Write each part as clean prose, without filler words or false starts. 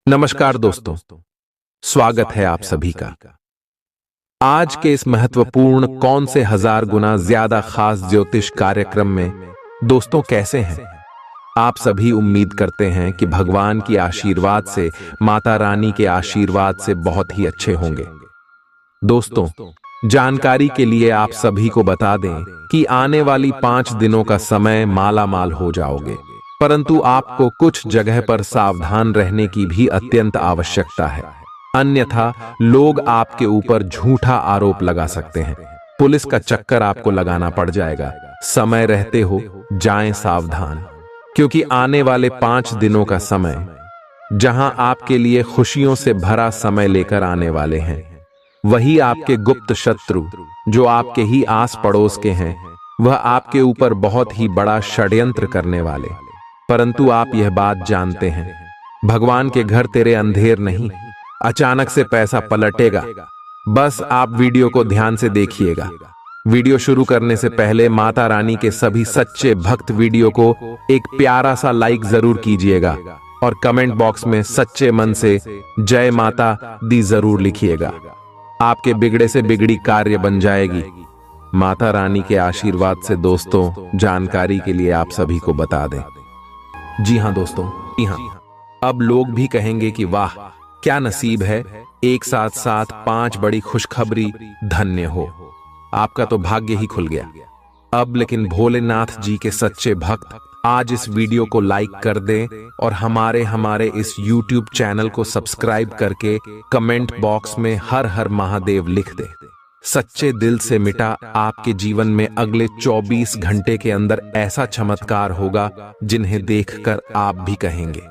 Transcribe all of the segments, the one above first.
नमस्कार दोस्तों, स्वागत है आप सभी का। आज के इस महत्वपूर्ण कौन से 1000 गुना ज्यादा खास ज्योतिष कार्यक्रम में दोस्तों कैसे हैं आप सभी। उम्मीद करते हैं कि भगवान की आशीर्वाद से, माता रानी के आशीर्वाद से बहुत ही अच्छे होंगे। दोस्तों, जानकारी के लिए आप सभी को बता दें कि आने वाली 5 दिनों का समय माला माल हो जाओगे, परंतु आपको कुछ जगह पर सावधान रहने की भी अत्यंत आवश्यकता है, अन्यथा लोग आपके ऊपर झूठा आरोप लगा सकते हैं। पुलिस का चक्कर आपको लगाना पड़ जाएगा। समय रहते हो जाएं सावधान, क्योंकि आने वाले 5 दिनों का समय जहां आपके लिए खुशियों से भरा समय लेकर आने वाले हैं, वही आपके गुप्त शत्रु जो आपके ही आस पड़ोस के हैं, वह आपके ऊपर बहुत ही बड़ा षड्यंत्र करने वाले। परंतु आप यह बात जानते हैं, भगवान के घर तेरे अंधेर नहीं, अचानक से पैसा पलटेगा। बस आप वीडियो को ध्यान से देखिएगा। वीडियो शुरू करने से पहले माता रानी के सभी सच्चे भक्त वीडियो को एक प्यारा सा लाइक जरूर कीजिएगा और कमेंट बॉक्स में सच्चे मन से जय माता दी जरूर लिखिएगा। आपके बिगड़े से बिगड़ी कार्य बन जाएगी। माता रानी के आशीर्वाद से दोस्तों, जानकारी के लिए आप सभी को बता दें। जी हां दोस्तों, जी हां, अब लोग भी कहेंगे कि वाह क्या नसीब है, एक साथ साथ 5 बड़ी खुशखबरी, धन्य हो, आपका तो भाग्य ही खुल गया। अब लेकिन भोलेनाथ जी के सच्चे भक्त आज इस वीडियो को लाइक कर दें और हमारे इस YouTube चैनल को सब्सक्राइब करके कमेंट बॉक्स में हर हर महादेव लिख दे। सच्चे दिल से मिटा आपके जीवन में अगले 24 घंटे के अंदर ऐसा चमत्कार होगा जिन्हें देखकर आप भी कहेंगे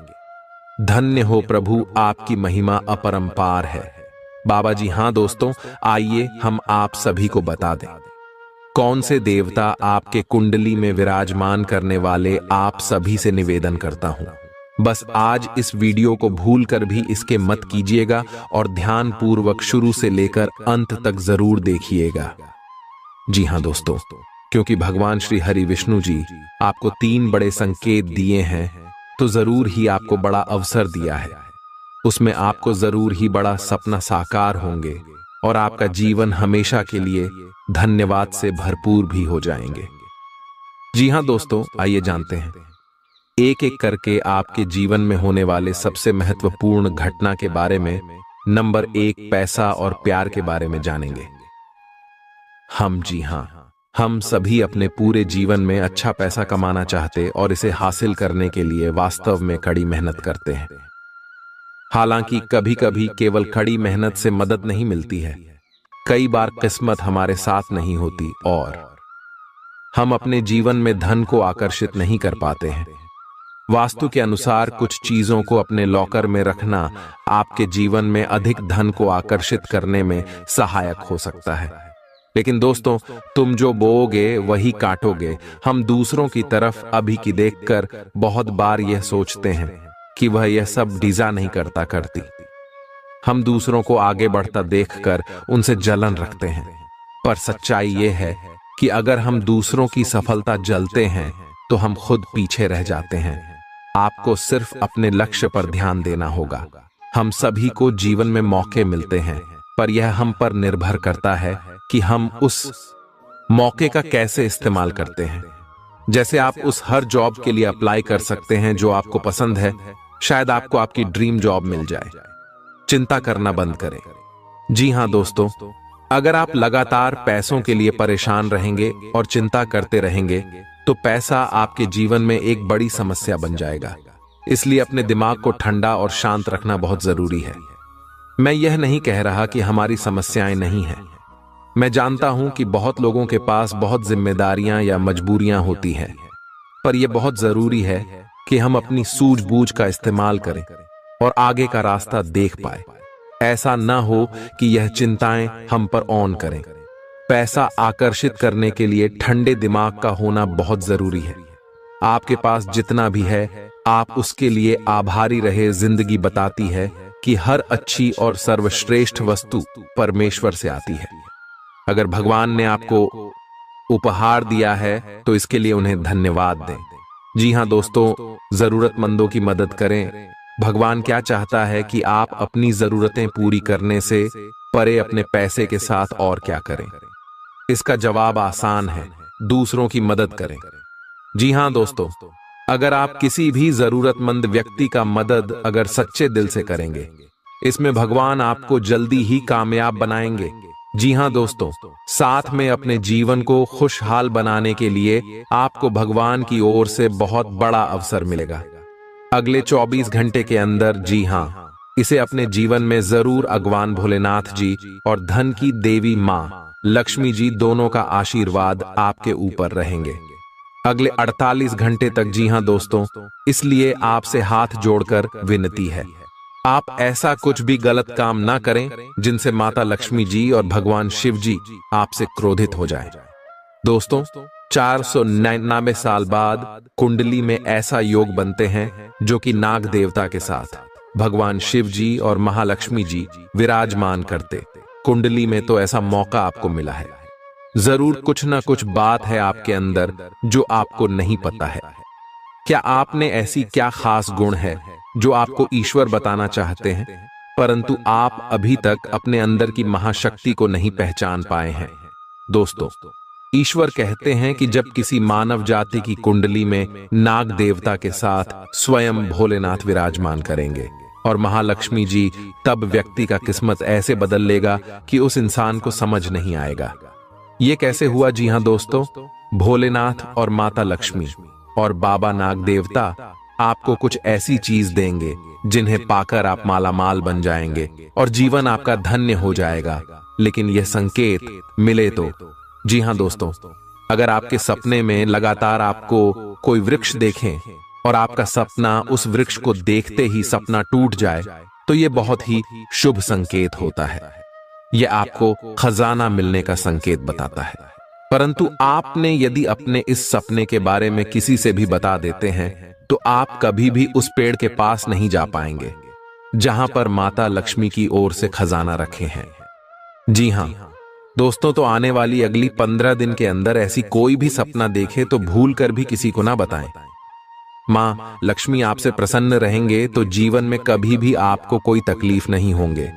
धन्य हो प्रभु, आपकी महिमा अपरंपार है। बाबा जी हां दोस्तों, आइए हम आप सभी को बता दें कौन से देवता आपके कुंडली में विराजमान करने वाले आप सभी से निवेदन करता हूं। बस आज इस वीडियो को भूलकर भी इसके मत कीजिएगा और ध्यान पूर्वक शुरू से लेकर अंत तक जरूर देखिएगा। जी हां दोस्तों, क्योंकि भगवान श्री हरि विष्णु जी आपको 3 बड़े संकेत दिए हैं, तो जरूर ही आपको बड़ा अवसर दिया है। उसमें आपको जरूर ही बड़ा सपना साकार होंगे और आपका जीवन हमेशा के लिए धन्यवाद से भरपूर भी हो जाएंगे। जी हां दोस्तों, आइए जानते हैं एक एक करके आपके जीवन में होने वाले सबसे महत्वपूर्ण घटना के बारे में। नंबर 1, पैसा और प्यार के बारे में जानेंगे हम सभी अपने पूरे जीवन में अच्छा पैसा कमाना चाहते और इसे हासिल करने के लिए वास्तव में कड़ी मेहनत करते हैं। हालांकि कभी कभी केवल कड़ी मेहनत से मदद नहीं मिलती है, कई बार किस्मत हमारे साथ नहीं होती और हम अपने जीवन में धन को आकर्षित नहीं कर पाते हैं। वास्तु के अनुसार कुछ चीजों को अपने लॉकर में रखना आपके जीवन में अधिक धन को आकर्षित करने में सहायक हो सकता है। लेकिन दोस्तों, तुम जो बोओगे वही काटोगे। हम दूसरों की तरफ अभी की देखकर बहुत बार यह सोचते हैं कि वह यह सब डिजा नहीं करती। हम दूसरों को आगे बढ़ता देखकर उनसे जलन रखते हैं, पर सच्चाई यह है कि अगर हम दूसरों की सफलता जलते हैं तो हम खुद पीछे रह जाते हैं। आपको सिर्फ अपने लक्ष्य पर ध्यान देना होगा। हम सभी को जीवन में मौके मिलते हैं, पर यह हम पर निर्भर करता है कि हम उस मौके का कैसे इस्तेमाल करते हैं। जैसे आप उस हर जॉब के लिए अप्लाई कर सकते हैं जो आपको पसंद है, शायद आपको आपकी ड्रीम जॉब मिल जाए। चिंता करना बंद करें। जी हां दोस्तों, अगर आप लगातार पैसों के लिए परेशान रहेंगे और चिंता करते रहेंगे तो पैसा आपके जीवन में एक बड़ी समस्या बन जाएगा। इसलिए अपने दिमाग को ठंडा और शांत रखना बहुत जरूरी है। मैं यह नहीं कह रहा कि हमारी समस्याएं नहीं हैं। मैं जानता हूं कि बहुत लोगों के पास बहुत जिम्मेदारियां या मजबूरियां होती हैं, पर यह बहुत जरूरी है कि हम अपनी सूझबूझ का इस्तेमाल करें और आगे का रास्ता देख पाए। ऐसा ना हो कि यह चिंताएं हम पर ऑन करें। पैसा आकर्षित करने के लिए ठंडे दिमाग का होना बहुत जरूरी है। आपके पास जितना भी है, आप उसके लिए आभारी रहे। जिंदगी बताती है कि हर अच्छी और सर्वश्रेष्ठ वस्तु परमेश्वर से आती है। अगर भगवान ने आपको उपहार दिया है तो इसके लिए उन्हें धन्यवाद दें। जी हां दोस्तों, जरूरतमंदों की मदद करें, भगवान क्या चाहता है कि आप अपनी जरूरतें पूरी करने से परे अपने पैसे के साथ और क्या करें? इसका जवाब आसान है, दूसरों की मदद करें। जी हां दोस्तों, अगर आप किसी भी जरूरतमंद व्यक्ति का मदद अगर सच्चे दिल से करेंगे, इसमें भगवान आपको जल्दी ही कामयाब बनाएंगे। जी हां दोस्तों, साथ में अपने जीवन को खुशहाल बनाने के लिए आपको भगवान की ओर से बहुत बड़ा अवसर मिलेगा अगले 24 घंटे के अंदर। जी हां, इसे अपने जीवन में जरूर भगवान भोलेनाथ जी और धन की देवी मां लक्ष्मी जी दोनों का आशीर्वाद आपके ऊपर रहेंगे अगले 48 घंटे तक। जी हां दोस्तों, इसलिए आपसे हाथ जोड़कर विनती है, आप ऐसा कुछ भी गलत काम ना करें जिनसे माता लक्ष्मी जी और भगवान शिव जी आपसे क्रोधित हो जाएं। दोस्तों, 499 साल बाद कुंडली में ऐसा योग बनते हैं जो कि नाग देवता के साथ भगवान शिव जी और महालक्ष्मी जी विराजमान करते कुंडली में, तो ऐसा मौका आपको मिला है। जरूर कुछ ना कुछ बात है आपके अंदर जो आपको नहीं पता है। क्या आपने ऐसी क्या खास गुण है जो आपको ईश्वर बताना चाहते हैं, परंतु आप अभी तक अपने अंदर की महाशक्ति को नहीं पहचान पाए हैं? दोस्तों, ईश्वर कहते हैं कि जब किसी मानव जाति की कुंडली में नाग देवता के साथ स्वयं भोलेनाथ विराजमान करेंगे और महालक्ष्मी जी, तब व्यक्ति का किस्मत ऐसे बदल लेगा कि उस इंसान को समझ नहीं आएगा ये कैसे हुआ। जी हां दोस्तों, भोलेनाथ और माता लक्ष्मी और बाबा नाग देवता आपको कुछ ऐसी चीज देंगे जिन्हें पाकर आप मालामाल बन जाएंगे और जीवन आपका धन्य हो जाएगा, लेकिन यह संकेत मिले तो। जी हां दोस्तों, अगर आपके सपने में लगातार आपको कोई वृक्ष देखें और आपका सपना उस वृक्ष को देखते ही सपना टूट जाए, तो यह बहुत ही शुभ संकेत होता है। यह आपको खजाना मिलने का संकेत बताता है। परंतु आपने यदि अपने इस सपने के बारे में किसी से भी बता देते हैं तो आप कभी भी उस पेड़ के पास नहीं जा पाएंगे जहां पर माता लक्ष्मी की ओर से खजाना रखे हैं। जी हां दोस्तों, तो आने वाली अगली 15 दिन के अंदर ऐसी कोई भी सपना देखे तो भूल कर भी किसी को ना बताएं। मां लक्ष्मी आपसे प्रसन्न रहेंगे तो जीवन में कभी भी आपको कोई तकलीफ नहीं होंगे।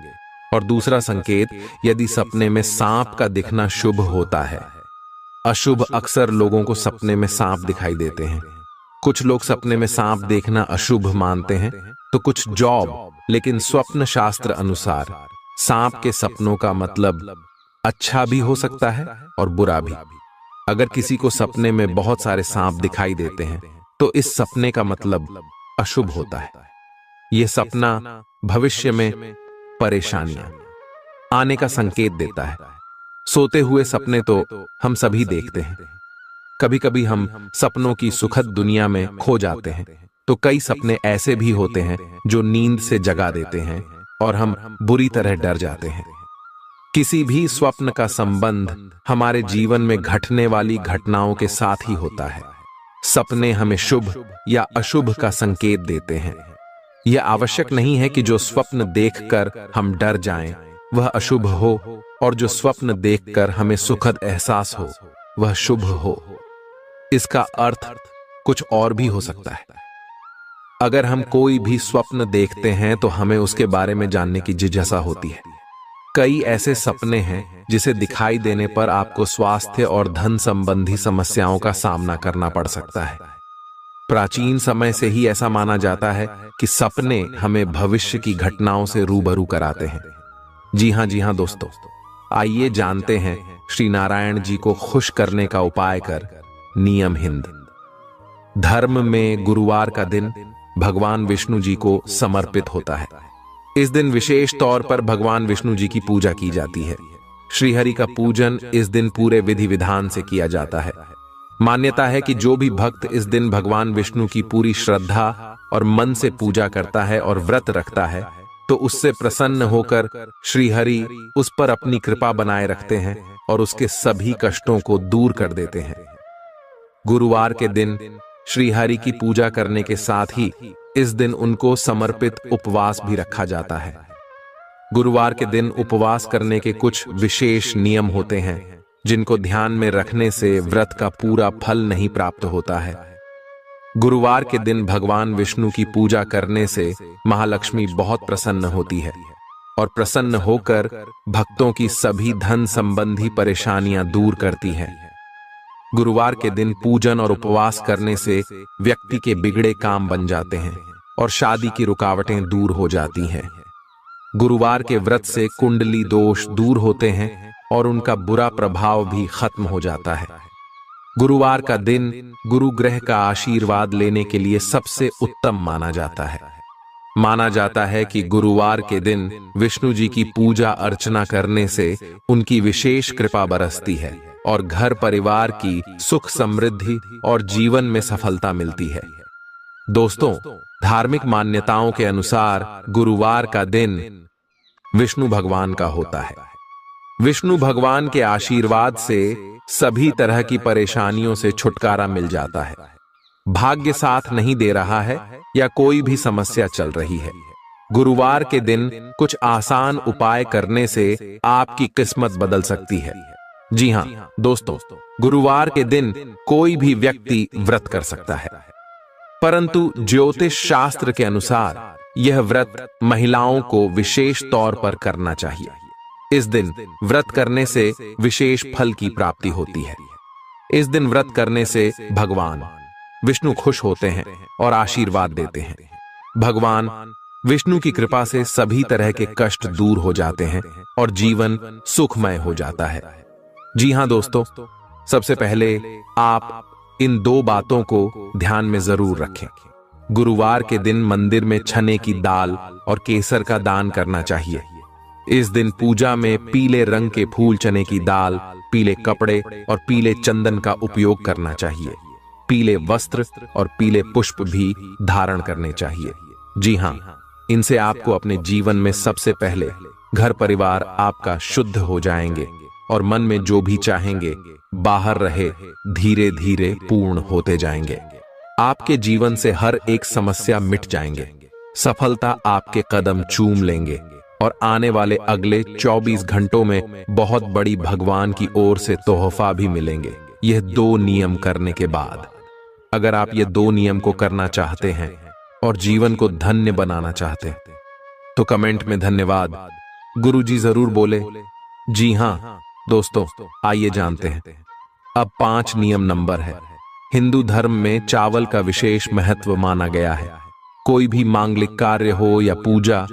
और दूसरा संकेत, यदि सपने में सांप का दिखना शुभ होता है। अशुभ अक्सर लोगों को सपने में सांप दिखाई देते हैं। कुछ लोग सपने में सांप देखना अशुभ मानते हैं तो कुछ जॉब, लेकिन स्वप्न शास्त्र अनुसार सांप के सपनों का मतलब अच्छा भी हो सकता है और बुरा भी। अगर किसी को सपने में बहुत सारे सांप दिखाई देते हैं तो इस सपने का मतलब अशुभ होता है। यह सपना भविष्य में परेशानियां आने का संकेत देता है। सोते हुए सपने तो हम सभी देखते हैं। कभी कभी हम सपनों की सुखद दुनिया में खो जाते हैं, तो कई सपने ऐसे भी होते हैं जो नींद से जगा देते हैं और हम बुरी तरह डर जाते हैं। किसी भी स्वप्न का संबंध हमारे जीवन में घटने वाली घटनाओं के साथ ही होता है। सपने हमें शुभ या अशुभ का संकेत देते हैं। यह आवश्यक नहीं है कि जो स्वप्न देखकर हम डर जाएं, वह अशुभ हो, और जो स्वप्न देखकर हमें सुखद एहसास हो, वह शुभ हो। इसका अर्थ कुछ और भी हो सकता है। अगर हम कोई भी स्वप्न देखते हैं तो हमें उसके बारे में जानने की जिज्ञासा होती है। कई ऐसे सपने हैं जिसे दिखाई देने पर आपको स्वास्थ्य और धन संबंधी समस्याओं का सामना करना पड़ सकता है। प्राचीन समय से ही ऐसा माना जाता है कि सपने हमें भविष्य की घटनाओं से रूबरू कराते हैं। जी हां दोस्तों, आइए जानते हैं श्री नारायण जी को खुश करने का उपाय कर नियम हिंद। धर्म में गुरुवार का दिन भगवान विष्णु जी को समर्पित होता है। इस दिन विशेष तौर पर भगवान विष्णु जी की पूजा की जाती है। श्रीहरि का पूजन इस दिन पूरे विधि विधान से किया जाता है। मान्यता है कि जो भी भक्त इस दिन भगवान विष्णु की पूरी श्रद्धा और मन से पूजा करता है और व्रत रखता है तो उससे प्रसन्न होकर श्रीहरि उस पर अपनी कृपा बनाए रखते हैं और उसके सभी कष्टों को दूर कर देते हैं। गुरुवार के दिन श्रीहरि की पूजा करने के साथ ही इस दिन उनको समर्पित उपवास भी रखा जाता है। गुरुवार के दिन उपवास करने के कुछ विशेष नियम होते हैं जिनको ध्यान में रखने से व्रत का पूरा फल नहीं प्राप्त होता है। गुरुवार के दिन भगवान विष्णु की पूजा करने से महालक्ष्मी बहुत प्रसन्न होती है और प्रसन्न होकर भक्तों की सभी धन संबंधी परेशानियां दूर करती है। गुरुवार के दिन पूजन और उपवास करने से व्यक्ति के बिगड़े काम बन जाते हैं और शादी की रुकावटें दूर हो जाती हैं। गुरुवार के व्रत से कुंडली दोष दूर होते हैं और उनका बुरा प्रभाव भी खत्म हो जाता है। गुरुवार का दिन गुरु ग्रह का आशीर्वाद लेने के लिए सबसे उत्तम माना जाता है। माना जाता है कि गुरुवार के दिन विष्णु जी की पूजा अर्चना करने से उनकी विशेष कृपा बरसती है और घर परिवार की सुख समृद्धि और जीवन में सफलता मिलती है। दोस्तों, धार्मिक मान्यताओं के अनुसार गुरुवार का दिन विष्णु भगवान का होता है। विष्णु भगवान के आशीर्वाद से सभी तरह की परेशानियों से छुटकारा मिल जाता है। भाग्य साथ नहीं दे रहा है या कोई भी समस्या चल रही है, गुरुवार के दिन कुछ आसान उपाय करने से आपकी किस्मत बदल सकती है। जी हां दोस्तों, गुरुवार के दिन कोई भी व्यक्ति व्रत कर सकता है, परंतु ज्योतिष शास्त्र के अनुसार यह व्रत महिलाओं को विशेष तौर पर करना चाहिए। इस दिन व्रत करने से विशेष फल की प्राप्ति होती है। इस दिन व्रत करने से भगवान विष्णु खुश होते हैं और आशीर्वाद देते हैं। भगवान विष्णु की कृपा से सभी तरह के कष्ट दूर हो जाते हैं और जीवन सुखमय हो जाता है। जी हां दोस्तों, सबसे पहले आप इन दो बातों को ध्यान में जरूर रखें। गुरुवार के दिन मंदिर में चने की दाल और केसर का दान करना चाहिए। इस दिन पूजा में पीले रंग के फूल, चने की दाल, पीले कपड़े और पीले चंदन का उपयोग करना चाहिए। पीले वस्त्र और पीले पुष्प भी धारण करने चाहिए। जी हां, इनसे आपको अपने जीवन में सबसे पहले घर परिवार आपका शुद्ध हो जाएंगे और मन में जो भी चाहेंगे बाहर रहे धीरे धीरे पूर्ण होते जाएंगे। आपके जीवन से हर एक समस्या मिट जाएंगे, सफलता आपके कदम चूम लेंगे और आने वाले अगले 24 घंटों में बहुत बड़ी भगवान की ओर से तोहफा भी मिलेंगे। यह 2 नियम करने के बाद, अगर आप ये 2 नियम को करना चाहते हैं और जीवन को धन्य बनाना चाहते हैं तो कमेंट में धन्यवाद गुरुजी जरूर बोले। जी हां दोस्तों, आइए जानते हैं। अब 5 नियम नंबर है। हिंदू धर्म में चावल का विशेष महत्व माना गया है। कोई भी मांगलिक कार्य हो या पूजा,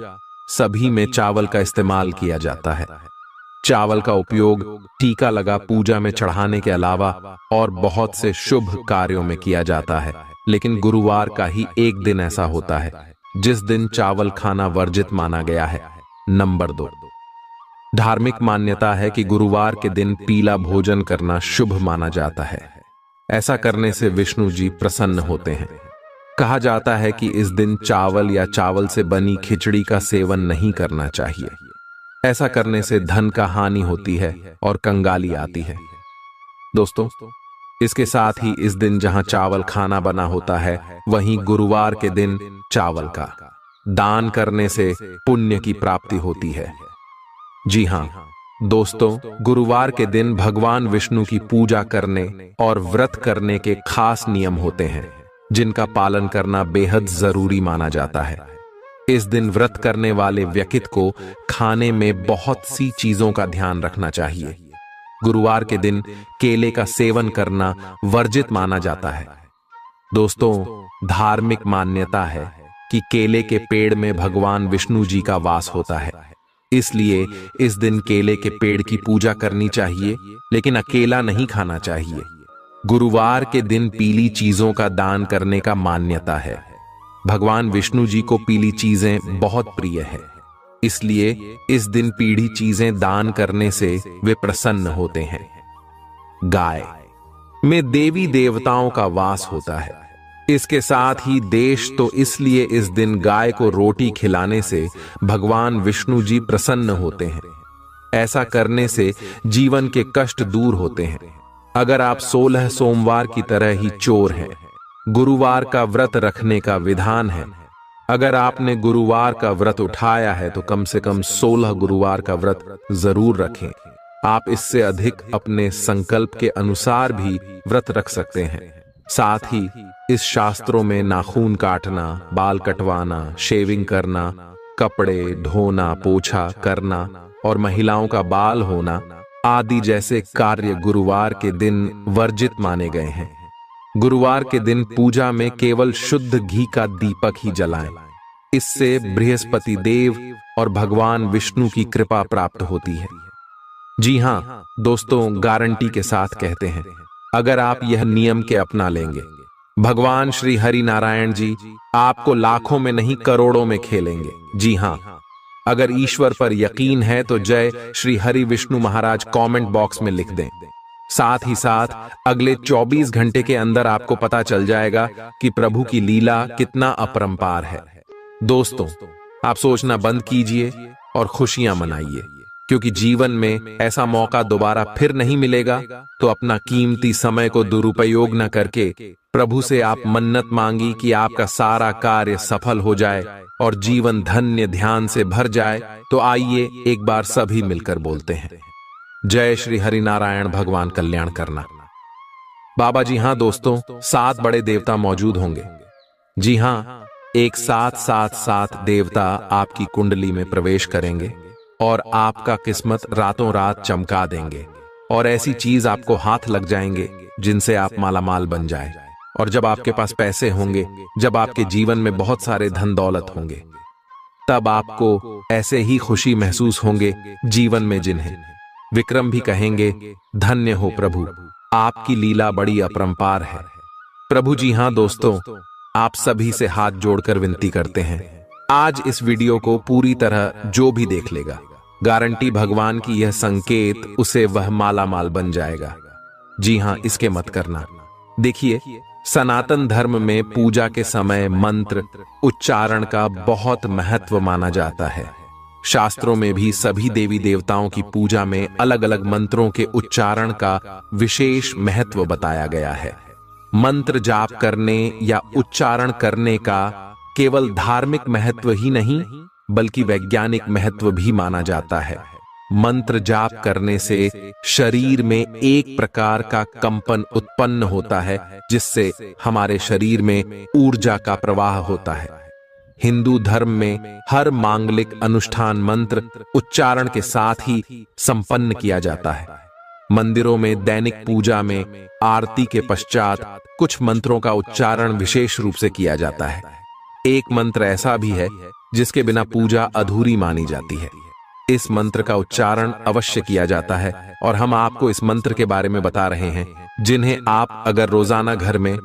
सभी में चावल का इस्तेमाल किया जाता है। चावल का उपयोग टीका लगा पूजा में चढ़ाने के अलावा और बहुत से शुभ कार्यों में किया जाता है। लेकिन गुरुवार का ही एक दिन ऐसा होता है जिस दिन चावल खाना वर्जित माना गया है। नंबर 2, धार्मिक मान्यता है कि गुरुवार के दिन पीला भोजन करना शुभ माना जाता है। ऐसा करने से विष्णु जी प्रसन्न होते हैं। कहा जाता है कि इस दिन चावल या चावल से बनी खिचड़ी का सेवन नहीं करना चाहिए। ऐसा करने से धन का हानि होती है और कंगाली आती है। दोस्तों, इसके साथ ही इस दिन जहां चावल खाना बना होता है, वहीं गुरुवार के दिन चावल का दान करने से पुण्य की प्राप्ति होती है। जी हां दोस्तों, गुरुवार के दिन भगवान विष्णु की पूजा करने और व्रत करने के खास नियम होते हैं जिनका पालन करना बेहद जरूरी माना जाता है। इस दिन व्रत करने वाले व्यक्ति को खाने में बहुत सी चीजों का ध्यान रखना चाहिए। गुरुवार के दिन केले का सेवन करना वर्जित माना जाता है। दोस्तों, धार्मिक मान्यता है कि केले के पेड़ में भगवान विष्णु जी का वास होता है, इसलिए इस दिन केले के पेड़ की पूजा करनी चाहिए, लेकिन अकेला नहीं खाना चाहिए। गुरुवार के दिन पीली चीजों का दान करने का मान्यता है। भगवान विष्णु जी को पीली चीजें बहुत प्रिय है, इसलिए इस दिन पीली चीजें दान करने से वे प्रसन्न होते हैं। गाय में देवी देवताओं का वास होता है। इसके साथ ही देश तो इसलिए इस दिन गाय को रोटी खिलाने से भगवान विष्णु जी प्रसन्न होते हैं। ऐसा करने से जीवन के कष्ट दूर होते हैं। अगर आप 16 सोमवार की तरह ही चोर हैं, गुरुवार का व्रत रखने का विधान है। अगर आपने गुरुवार का व्रत उठाया है तो कम से कम 16 गुरुवार का व्रत जरूर रखें। आप इससे अधिक अपने संकल्प के अनुसार भी व्रत रख सकते हैं। साथ ही इस शास्त्रों में नाखून काटना, बाल कटवाना, शेविंग करना, कपड़े धोना, पोछा करना और महिलाओं का बाल होना आदि जैसे कार्य गुरुवार के दिन वर्जित माने गए हैं। गुरुवार के दिन पूजा में केवल शुद्ध घी का दीपक ही जलाएं। इससे बृहस्पति देव और भगवान विष्णु की कृपा प्राप्त होती है। जी हाँ दोस्तों, गारंटी के साथ कहते हैं, अगर आप यह नियम के अपना लेंगे, भगवान श्री हरि नारायण जी आपको लाखों में नहीं करोड़ों में खेलेंगे। जी हाँ, अगर ईश्वर पर यकीन है तो जय श्री हरि विष्णु महाराज कमेंट बॉक्स में लिख दें। साथ ही साथ अगले 24 घंटे के अंदर आपको पता चल जाएगा कि प्रभु की लीला कितना अपरंपार है। दोस्तों, आप सोचना बंद कीजिए और खुशियां मनाइए, क्योंकि जीवन में ऐसा मौका दोबारा फिर नहीं मिलेगा। तो अपना कीमती समय को दुरुपयोग न करके प्रभु से आप मन्नत मांगी कि आपका सारा कार्य सफल हो जाए और जीवन धन्य ध्यान से भर जाए। तो आइए एक बार सभी मिलकर बोलते हैं, जय श्री हरि नारायण, भगवान कल्याण करना। बाबा जी हाँ दोस्तों, 7 बड़े देवता मौजूद होंगे। जी हाँ, एक साथ 7 देवता आपकी कुंडली में प्रवेश करेंगे और आपका किस्मत रातों रात चमका देंगे और ऐसी चीज आपको हाथ लग जाएंगे जिनसे आप मालामाल बन जाए। और जब आपके पास पैसे होंगे, जब आपके जीवन में बहुत सारे धन दौलत होंगे, तब आपको ऐसे ही खुशी महसूस होंगे जीवन में जिन्हें विक्रम भी कहेंगे, धन्य हो प्रभु, आपकी लीला बड़ी अपरंपार है। प्रभु जी हाँ दोस्तों, आप सभी से हाथ जोड़कर विनती करते हैं, आज इस वीडियो को पूरी तरह जो भी देख लेगा, गारंटी भगवान की यह संकेत उसे वह मालामाल बन जाएगा। जी हाँ, इसके मत करना। देखिए, सनातन धर्म में पूजा के समय मंत्र उच्चारण का बहुत महत्व माना जाता है। शास्त्रों में भी सभी देवी देवताओं की पूजा में अलग अलग मंत्रों के उच्चारण का विशेष महत्व बताया गया है। मंत्र जाप करने या उच्चारण करने का केवल धार्मिक महत्व ही नहीं, बल्कि वैज्ञानिक महत्व भी माना जाता है। मंत्र जाप करने से शरीर में एक प्रकार का कंपन उत्पन्न होता है, जिससे हमारे शरीर में ऊर्जा का प्रवाह होता है। हिंदू धर्म में हर मांगलिक अनुष्ठान मंत्र उच्चारण के साथ ही संपन्न किया जाता है। मंदिरों में दैनिक पूजा में आरती के पश्चात कुछ मंत्रों का उच्चारण विशेष रूप से किया जाता है। एक मंत्र ऐसा भी है जिसके बिना पूजा अधूरी मानी जाती है। इस मंत्र का उच्चारण अवश्य किया जाता है और हम आपको इस मंत्र के बारे में बता रहे हैं, जिन्हें आप अगर रोजाना घर में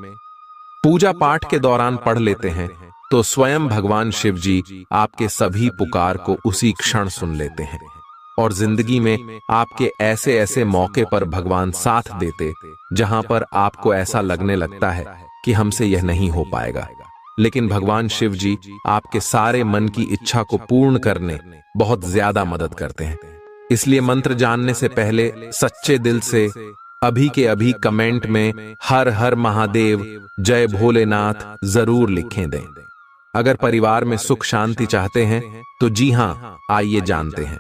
पूजा पाठ के दौरान पढ़ लेते हैं तो स्वयं भगवान शिव जी आपके सभी पुकार को उसी क्षण सुन लेते हैं और जिंदगी में आपके ऐसे ऐसे मौके पर भगवान साथ देते जहां पर आपको ऐसा लगने लगता है कि हमसे यह नहीं हो पाएगा, लेकिन भगवान शिव जी आपके सारे मन की इच्छा को पूर्ण करने बहुत ज्यादा मदद करते हैं। इसलिए मंत्र जानने से पहले सच्चे दिल से अभी के अभी कमेंट में हर हर महादेव, जय भोलेनाथ जरूर लिखें दें। अगर परिवार में सुख शांति चाहते हैं तो जी हाँ, आइए जानते हैं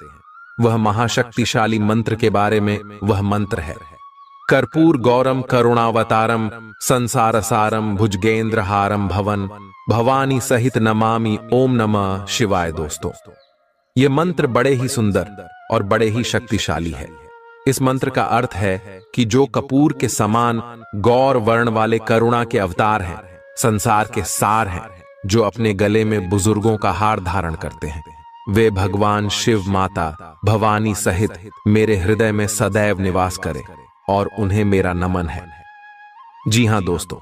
वह महाशक्तिशाली मंत्र के बारे में। वह मंत्र है कर्पूर गौरम करुणावतारम संसार सारम भुजगेंद्र हारम भवन भवानी सहित नमामि ओम नमः शिवाय। दोस्तों, यह मंत्र बड़े ही सुंदर और बड़े ही शक्तिशाली है। इस मंत्र का अर्थ है कि जो कपूर के समान गौर वर्ण वाले करुणा के अवतार हैं, संसार के सार हैं, जो अपने गले में बुजुर्गों का हार धारण करते हैं, वे भगवान शिव माता भवानी सहित मेरे हृदय में सदैव निवास करें और उन्हें मेरा नमन है। जी हाँ दोस्तों,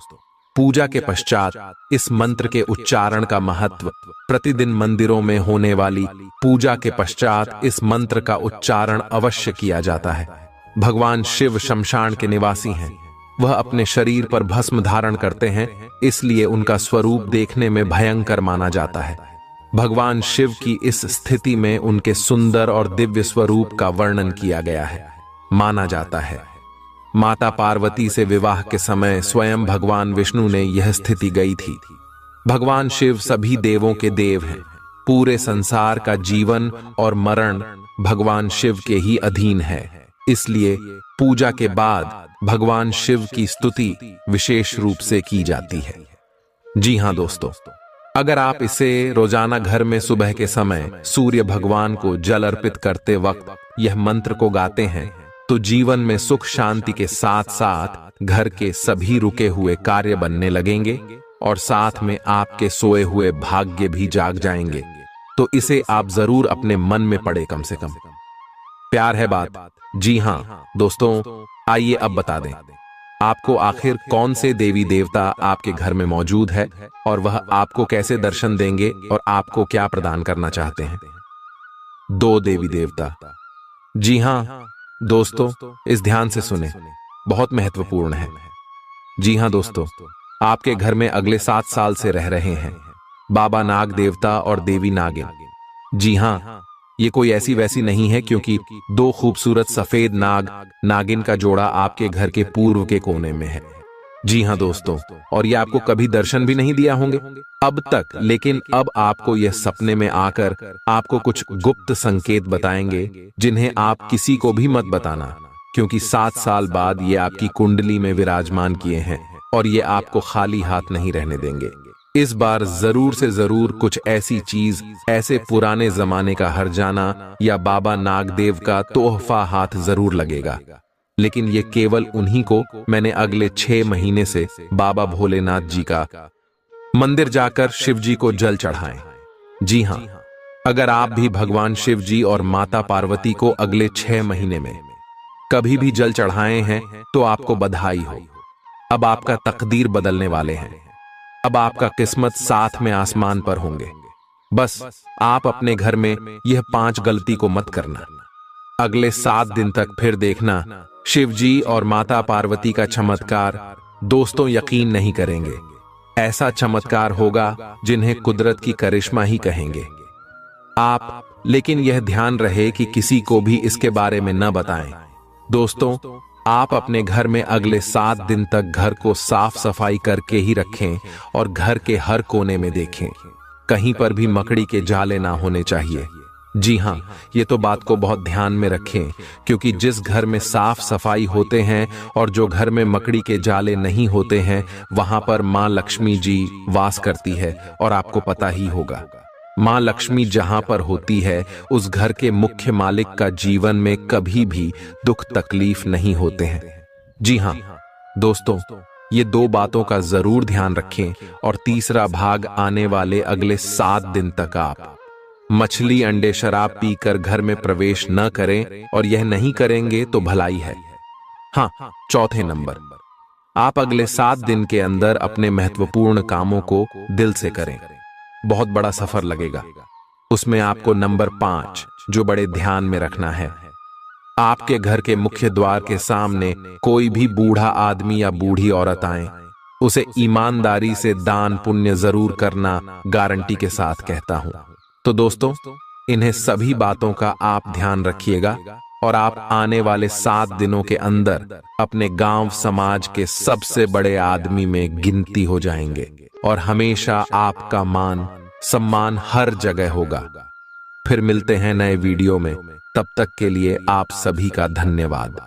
पूजा के पश्चात इस मंत्र के उच्चारण का महत्व। प्रतिदिन मंदिरों में होने वाली पूजा के पश्चात इस मंत्र का उच्चारण अवश्य किया जाता है। भगवान शिव शमशान के निवासी हैं। वह अपने शरीर पर भस्म धारण करते हैं, इसलिए उनका स्वरूप देखने में भयंकर माना जाता है। भगवान शिव की इस स्थिति में उनके सुंदर और दिव्य स्वरूप का वर्णन किया गया है। माना जाता है माता पार्वती से विवाह के समय स्वयं भगवान विष्णु ने यह स्थिति गई थी। भगवान शिव सभी देवों के देव हैं। पूरे संसार का जीवन और मरण भगवान शिव के ही अधीन है। इसलिए पूजा के बाद भगवान शिव की स्तुति विशेष रूप से की जाती है। जी हां दोस्तों, अगर आप इसे रोजाना घर में सुबह के समय सूर्य भगवान को जल अर्पित करते वक्त यह मंत्र को गाते हैं तो जीवन में सुख शांति के साथ साथ घर के सभी रुके हुए कार्य बनने लगेंगे और साथ में आपके सोए हुए भाग्य भी जाग जाएंगे। तो इसे आप जरूर अपने मन में पढ़े कम से कम। प्यार है बात। जी हां दोस्तों, आइए अब बता दें आपको आखिर कौन से देवी देवता आपके घर में मौजूद है और वह आपको कैसे दर्शन देंगे और आपको क्या प्रदान करना चाहते हैं। 2 देवी देवता। जी हां दोस्तों, इस ध्यान से सुने, बहुत महत्वपूर्ण है। जी हां दोस्तों, आपके घर में अगले 7 साल से रह रहे हैं बाबा नाग देवता और देवी नागिन। जी हां, ये कोई ऐसी वैसी नहीं है, क्योंकि 2 खूबसूरत सफेद नाग नागिन का जोड़ा आपके घर के पूर्व के कोने में है। जी हां दोस्तों, और ये आपको कभी दर्शन भी नहीं दिया होंगे अब तक, लेकिन अब आपको यह सपने में आकर आपको कुछ गुप्त संकेत बताएंगे जिन्हें आप किसी को भी मत बताना, क्योंकि 7 साल बाद ये आपकी कुंडली में विराजमान किए हैं और ये आपको खाली हाथ नहीं रहने देंगे। इस बार जरूर से जरूर कुछ ऐसी चीज, ऐसे पुराने जमाने का हरजाना या बाबा नागदेव का तोहफा हाथ जरूर लगेगा, लेकिन ये केवल उन्हीं को मैंने अगले 6 महीने से बाबा भोलेनाथ जी का मंदिर जाकर शिव जी को जल चढ़ाएं। जी हां, अगर आप भी भगवान शिव जी और माता पार्वती को अगले 6 महीने में कभी भी जल चढ़ाए हैं तो आपको बधाई हो। अब आपका तकदीर बदलने वाले हैं। अब आपका किस्मत साथ में आसमान पर होंगे। बस आप अपने घर में यह 5 गलती को मत करना। अगले 7 दिन तक फिर देखना शिव जी और माता पार्वती का चमत्कार दोस्तों यकीन नहीं करेंगे। ऐसा चमत्कार होगा जिन्हें कुदरत की करिश्मा ही कहेंगे आप। लेकिन यह ध्यान रहे कि किसी को भी इसके बारे में न बताएं। दोस्तों, आप अपने घर में अगले 7 दिन तक घर को साफ सफाई करके ही रखें और घर के हर कोने में देखें, कहीं पर भी मकड़ी के जाले ना होने चाहिए। जी हां, ये तो बात को बहुत ध्यान में रखें, क्योंकि जिस घर में साफ सफाई होते हैं और जो घर में मकड़ी के जाले नहीं होते हैं वहां पर मां लक्ष्मी जी वास करती है। और आपको पता ही होगा, मां लक्ष्मी जहां पर होती है उस घर के मुख्य मालिक का जीवन में कभी भी दुख तकलीफ नहीं होते हैं। जी हां दोस्तों, ये 2 बातों का जरूर ध्यान रखें। और तीसरा भाग आने वाले अगले 7 दिन तक आप मछली अंडे शराब पीकर घर में प्रवेश न करें, और यह नहीं करेंगे तो भलाई है। हाँ, चौथे नंबर, आप अगले 7 दिन के अंदर अपने महत्वपूर्ण कामों को दिल से करें। बहुत बड़ा सफर लगेगा। उसमें आपको नंबर 5 जो बड़े ध्यान में रखना है, आपके घर के मुख्य द्वार के सामने कोई भी बूढ़ा आदमी या बूढ़ी औरत आए, उसे ईमानदारी से दान पुण्य जरूर करना गारंटी के साथ कहता हूं। तो दोस्तों, इन्हें सभी बातों का आप ध्यान रखिएगा और आप आने वाले 7 दिनों के अंदर अपने गांव समाज के सबसे बड़े आदमी में गिनती हो जाएंगे और हमेशा आपका मान सम्मान हर जगह होगा। फिर मिलते हैं नए वीडियो में, तब तक के लिए आप सभी का धन्यवाद।